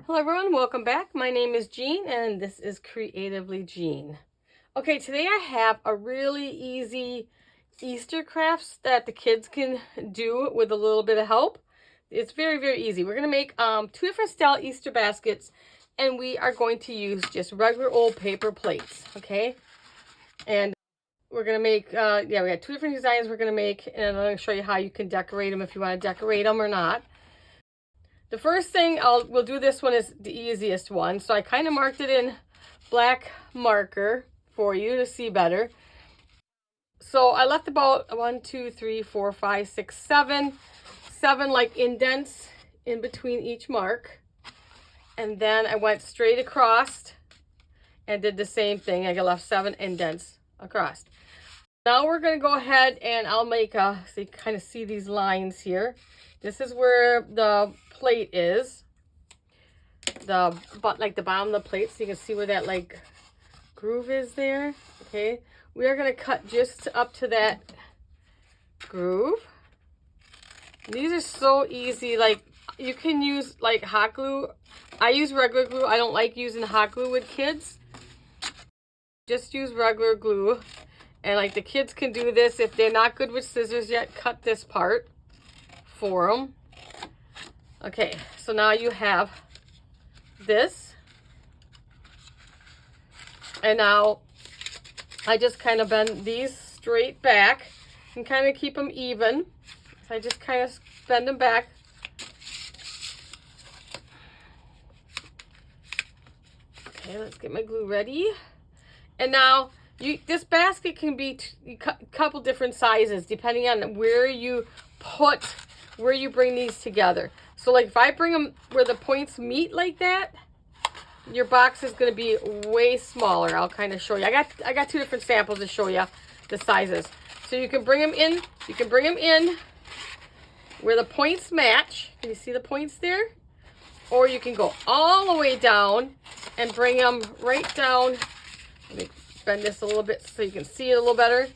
Hello everyone, welcome back. My name is Jean and this is Creatively Jean. Okay, today I have a really easy Easter crafts that the kids can do with a little bit of help. It's very, very easy. We're going to make two different style Easter baskets, and we are going to use just regular old paper plates, okay? And we're going to make, we got two different designs we're going to make, and I'm going to show you how you can decorate them if you want to decorate them or not. The first thing we'll do, this one is the easiest one. So I kind of marked it in black marker for you to see better. So I left about 1, 2, 3, 4, 5, 6, 7 like indents in between each mark. And then I went straight across and did the same thing. I left 7 indents across. Now we're going to go ahead and I'll make so you kind of see these lines here. This is where the plate is, the bottom of the plate, so you can see where that like groove is there. Okay, we are going to cut just up to that groove. These are so easy. Like, you can use like hot glue. I use regular glue. I don't like using hot glue with kids. Just use regular glue. And like the kids can do this if they're not good with scissors yet. Cut this part for them. Okay, so now you have this. And now I just kind of bend these straight back and kind of keep them even. So I just kind of bend them back. Okay, let's get my glue ready. And now this basket can be a couple different sizes depending on where you bring these together. So like if I bring them where the points meet like that, your box is going to be way smaller. I'll kind of show you. I got two different samples to show you the sizes. So you can bring them in. You can bring them in where the points match. Can you see the points there? Or you can go all the way down and bring them right down. Let me bend this a little bit so you can see it a little better.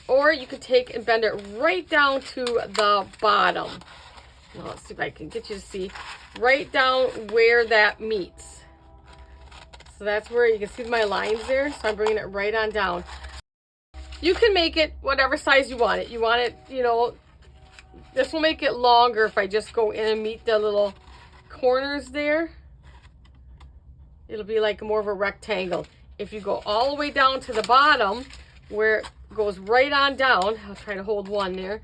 Or you can take and bend it right down to the bottom. Now let's see if I can get you to see right down where that meets. So that's where you can see my lines there. So I'm bringing it right on down. You can make it whatever size you want it. You want it, you know, this will make it longer if I just go in and meet the little corners there. It'll be like more of a rectangle. If you go all the way down to the bottom where it goes right on down, I'll try to hold one there,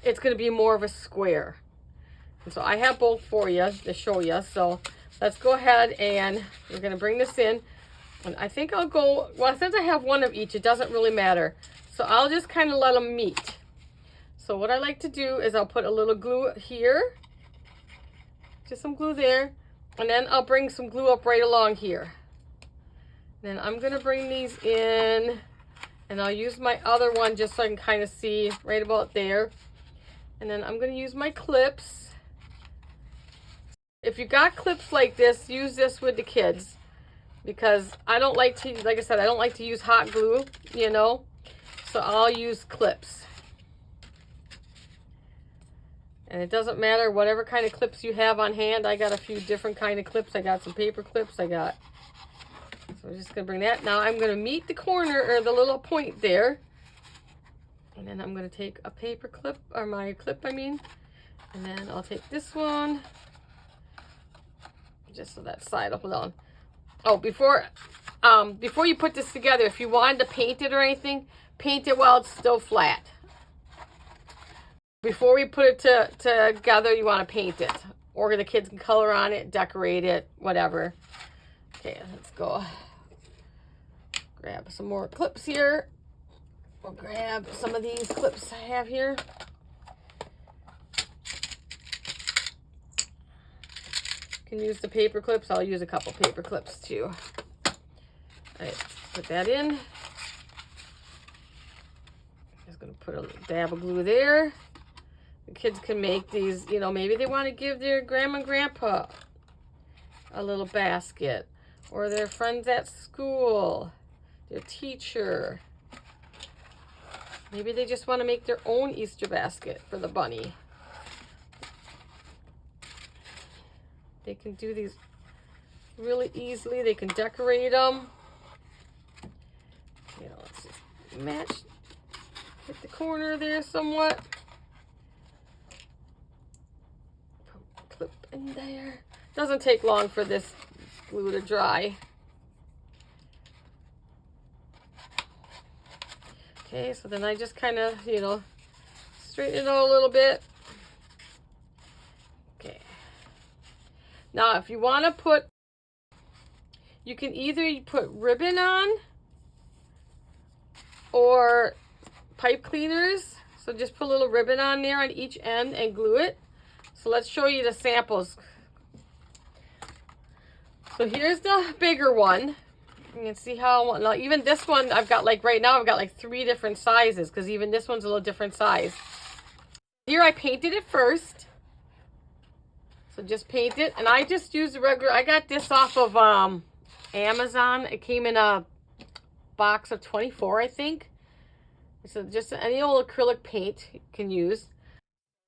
it's going to be more of a square. And so I have both for you to show you. So let's go ahead and we're going to bring this in. And I think I'll go, well, since I have one of each, it doesn't really matter. So I'll just kind of let them meet. So what I like to do is I'll put a little glue here, just some glue there, and then I'll bring some glue up right along here. Then I'm going to bring these in, and I'll use my other one just so I can kind of see right about there. And then I'm going to use my clips. If you got clips like this, use this with the kids, because I don't like to, like I said, I don't like to use hot glue, you know, so I'll use clips. And it doesn't matter whatever kind of clips you have on hand. I got a few different kind of clips. I got some paper clips. So I'm just going to bring that. Now I'm going to meet the corner, or the little point there. And then I'm going to take a paper clip, or my clip, I mean. And then I'll take this one. Just so that side will hold on. Oh, before you put this together, if you wanted to paint it or anything, paint it while it's still flat. Before we put it together, you want to paint it. Or the kids can color on it, decorate it, whatever. Okay, let's go. Grab some more clips here. We'll grab some of these clips I have here. You can use the paper clips. I'll use a couple paper clips too. All right, put that in. Just gonna put a dab of glue there. The kids can make these, you know, maybe they want to give their grandma and grandpa a little basket, or their friends at school, their teacher. Maybe they just want to make their own Easter basket for the bunny. They can do these really easily. They can decorate them. You know, let's just match, hit the corner there somewhat. Clip in there. Doesn't take long for this glue to dry. Okay, so then I just kind of, you know, straighten it out a little bit. Okay. Now, if you want to put, you can either put ribbon on or pipe cleaners. So just put a little ribbon on there on each end and glue it. So let's show you the samples. So here's the bigger one. You can see how, now even this one, I've got like, right now I've got like 3 different sizes, because even this one's a little different size. Here I painted it first. So just paint it, and I just used the regular, I got this off of Amazon. It came in a box of 24, I think. So just any old acrylic paint you can use.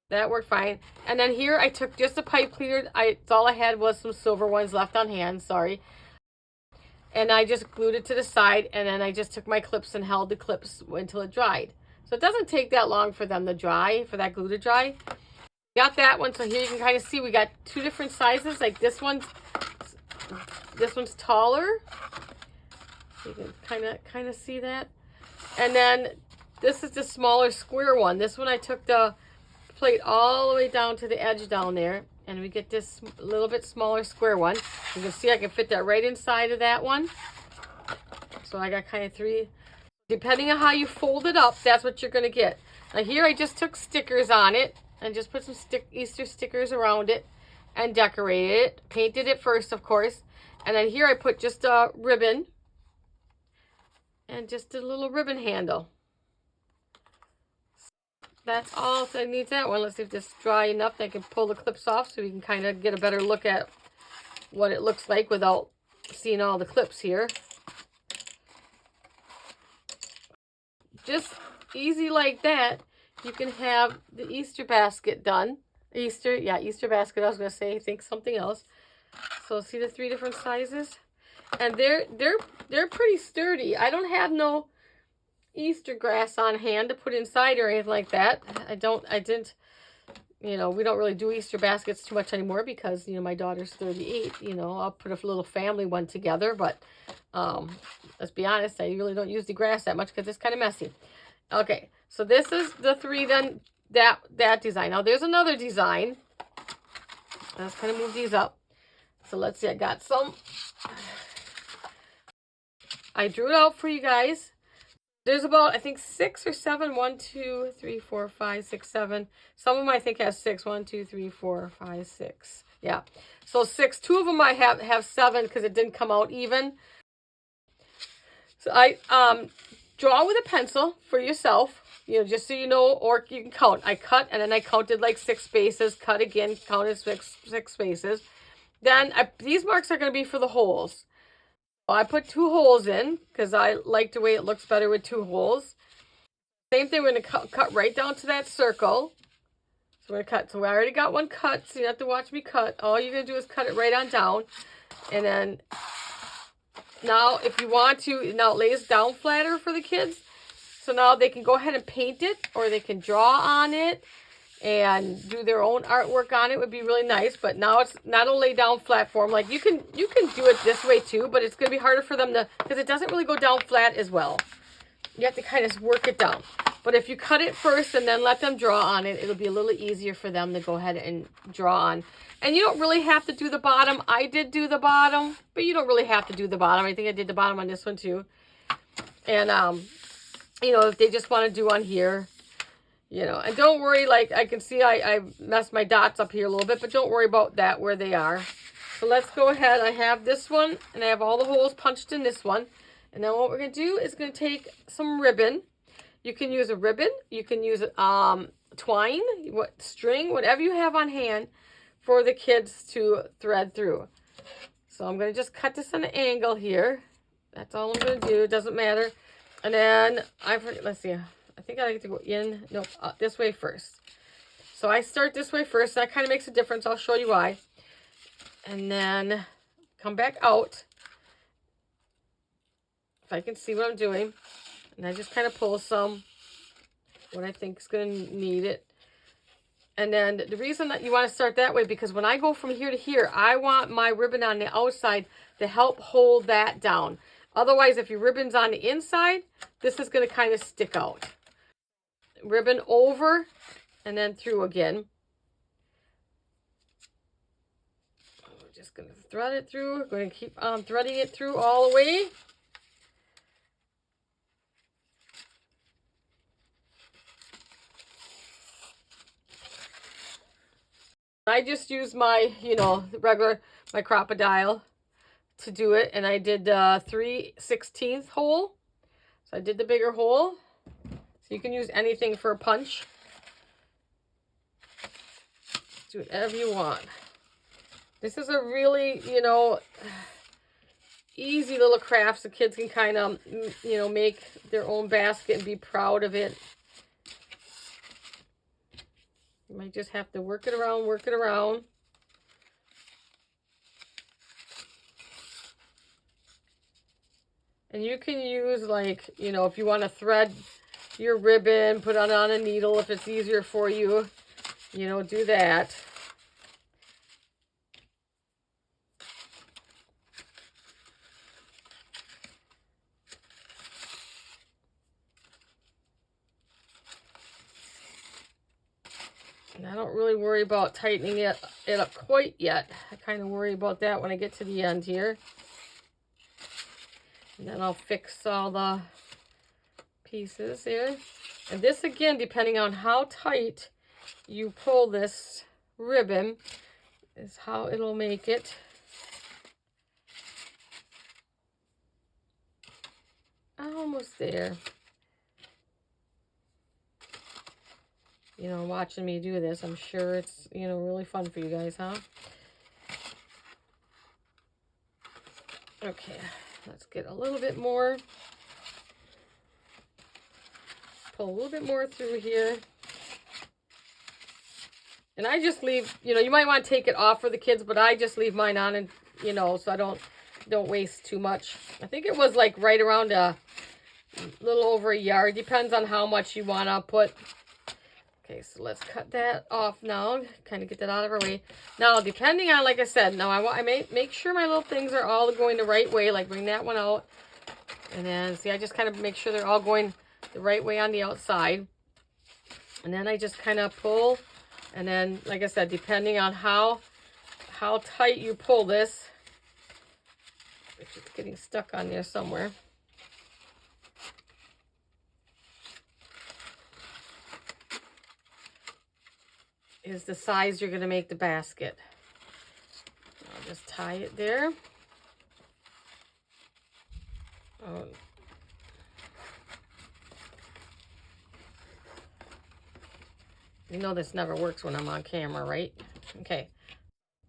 That worked fine. And then here I took just a pipe cleaner. It's all I had was some silver ones left on hand, sorry. And I just glued it to the side, and then I just took my clips and held the clips until it dried. So it doesn't take that long for them to dry, for that glue to dry. Got that one, so here you can kind of see we got 2 different sizes. Like this one's taller. You can kind of see that. And then this is the smaller square one. This one I took the plate all the way down to the edge down there, and we get this little bit smaller square one. You can see I can fit that right inside of that one. So I got kind of 3. Depending on how you fold it up, that's what you're going to get. Now here I just took stickers on it and just put some Easter stickers around it and decorated it. Painted it first, of course. And then here I put just a ribbon and just a little ribbon handle. That's all that needs that one. Let's see if this is dry enough that I can pull the clips off so we can kind of get a better look at what it looks like without seeing all the clips here. Just easy like that, you can have the Easter basket done. Easter basket, I was going to say, think something else. So see the 3 different sizes? And they're pretty sturdy. I don't have no Easter grass on hand to put inside or anything like that. I didn't, you know, we don't really do Easter baskets too much anymore because, you know, my daughter's 38, you know, I'll put a little family one together, but let's be honest, I really don't use the grass that much because it's kind of messy. Okay, so this is the 3 then, that design. Now there's another design. Let's kind of move these up. So let's see, I got some. I drew it out for you guys. There's about, I think, 6 or 7. 1, 2, 3, 4, 5, 6, 7. Some of them I think has 6. 1, 2, 3, 4, 5, 6. Yeah. So 6. 2 of them I have 7 because it didn't come out even. So I draw with a pencil for yourself, you know, just so you know, or you can count. I cut, and then I counted like 6 spaces. Cut again, counted 6 spaces. Then these marks are going to be for the holes. I put 2 holes in because I like the way it looks better with 2 holes. Same thing, we're going to cut right down to that circle. So we're going to cut. So I already got one cut, so you don't have to watch me cut. All you're going to do is cut it right on down. And then now if you want to, now it lays down flatter for the kids. So now they can go ahead and paint it, or they can draw on it and do their own artwork on it. Would be really nice. But now it's not a lay down flat form. Like you can do it this way too, but it's going to be harder for them to, because it doesn't really go down flat as well. You have to kind of work it down. But if you cut it first and then let them draw on it, it'll be a little easier for them to go ahead and draw on. And you don't really have to do the bottom. I did do the bottom, but you don't really have to do the bottom. I think I did the bottom on this one too. And you know, if they just want to do on here, you know, and don't worry, like I can see I messed my dots up here a little bit, but don't worry about that where they are. So let's go ahead. I have this one, and I have all the holes punched in this one. And then what we're going to do is going to take some ribbon. You can use a ribbon. You can use twine, string, whatever you have on hand for the kids to thread through. So I'm going to just cut this on an angle here. That's all I'm going to do. It doesn't matter. And then let's see. I think I like to go in, no, this way first. So I start this way first. That kind of makes a difference. I'll show you why. And then come back out. If I can see what I'm doing. And I just kind of pull some, what I think is going to need it. And then the reason that you want to start that way, because when I go from here to here, I want my ribbon on the outside to help hold that down. Otherwise, if your ribbon's on the inside, this is going to kind of stick out. Ribbon over and then through again. We're just going to thread it through. We're going to keep threading it through all the way. I just used my, regular, my crocodile to do it. And I did 3/16 hole. So I did the bigger hole. So you can use anything for a punch. Do whatever you want. This is a really, easy little craft so kids can kind of, make their own basket and be proud of it. You might just have to work it around, work it around. And you can use, like, if you want to thread your ribbon, put it on a needle if it's easier for you, do that. And I don't really worry about tightening it up quite yet. I kind of worry about that when I get to the end here. And then I'll fix all the pieces here. And this, again, depending on how tight you pull this ribbon, is how it'll make it. Almost there. Watching me do this, I'm sure it's, really fun for you guys, huh? Okay, let's get a little bit more. Pull a little bit more through here. And I just leave, you might want to take it off for the kids, but I just leave mine on, and, so I don't waste too much. I think it was like right around a little over a yard. Depends on how much you want to put. Okay, so let's cut that off now. Kind of get that out of our way. Now, depending on, like I said, now I make sure my little things are all going the right way. Like, bring that one out. And then, see, I just kind of make sure they're all going the right way on the outside. And then I just kind of pull. And then, like I said, depending on how tight you pull this, which is getting stuck on there somewhere. Is the size you're going to make the basket. I'll just tie it there. Oh. This never works when I'm on camera, right? Okay.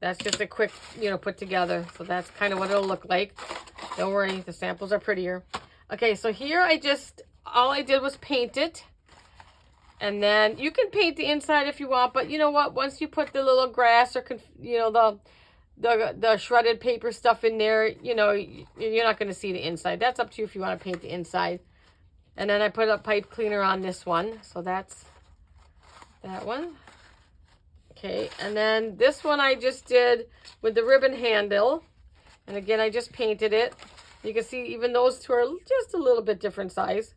That's just a quick, put together. So that's kind of what it'll look like. Don't worry, the samples are prettier. Okay, so here all I did was paint it. And then you can paint the inside if you want, but you know what? Once you put the little grass or, the shredded paper stuff in there, you're not going to see the inside. That's up to you if you want to paint the inside. And then I put a pipe cleaner on this one. So that's that one. Okay, and then this one I just did with the ribbon handle. And again, I just painted it. You can see even those two are just a little bit different size.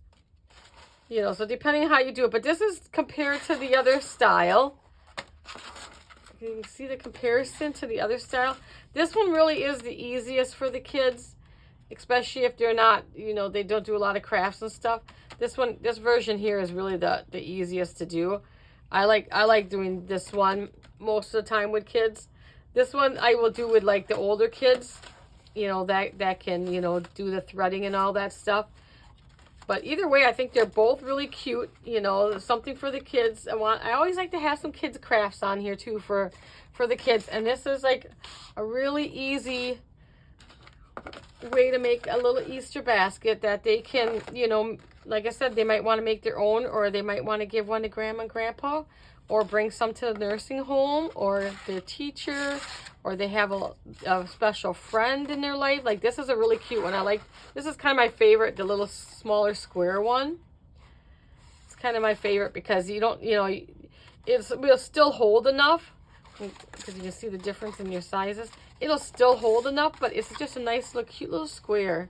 So depending on how you do it. But this is compared to the other style. You can see the comparison to the other style. This one really is the easiest for the kids. Especially if they're not, they don't do a lot of crafts and stuff. This version here is really the easiest to do. I like doing this one most of the time with kids. This one I will do with like the older kids. That can, do the threading and all that stuff. But either way, I think they're both really cute. Something for the kids. I always like to have some kids crafts on here too for the kids. And this is like a really easy way to make a little Easter basket that they can, like I said, they might want to make their own, or they might want to give one to Grandma and Grandpa, or bring some to the nursing home or their teacher, or they have a special friend in their life. Like this is a really cute one. This is kind of my favorite, the little smaller square one. It's kind of my favorite because you don't, it'll still hold enough, because you can see the difference in your sizes. It'll still hold enough, but it's just a nice little cute little square,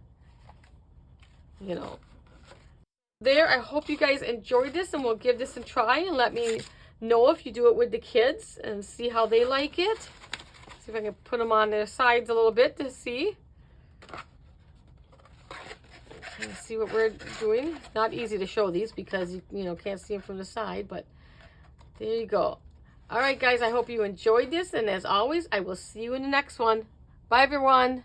There, I hope you guys enjoyed this, and we'll give this a try, and let me know if you do it with the kids and see how they like it. See if I can put them on their sides a little bit to see. And see what we're doing. Not easy to show these because you can't see them from the side, but there you go. All right, guys, I hope you enjoyed this, and as always, I will see you in the next one. Bye, everyone.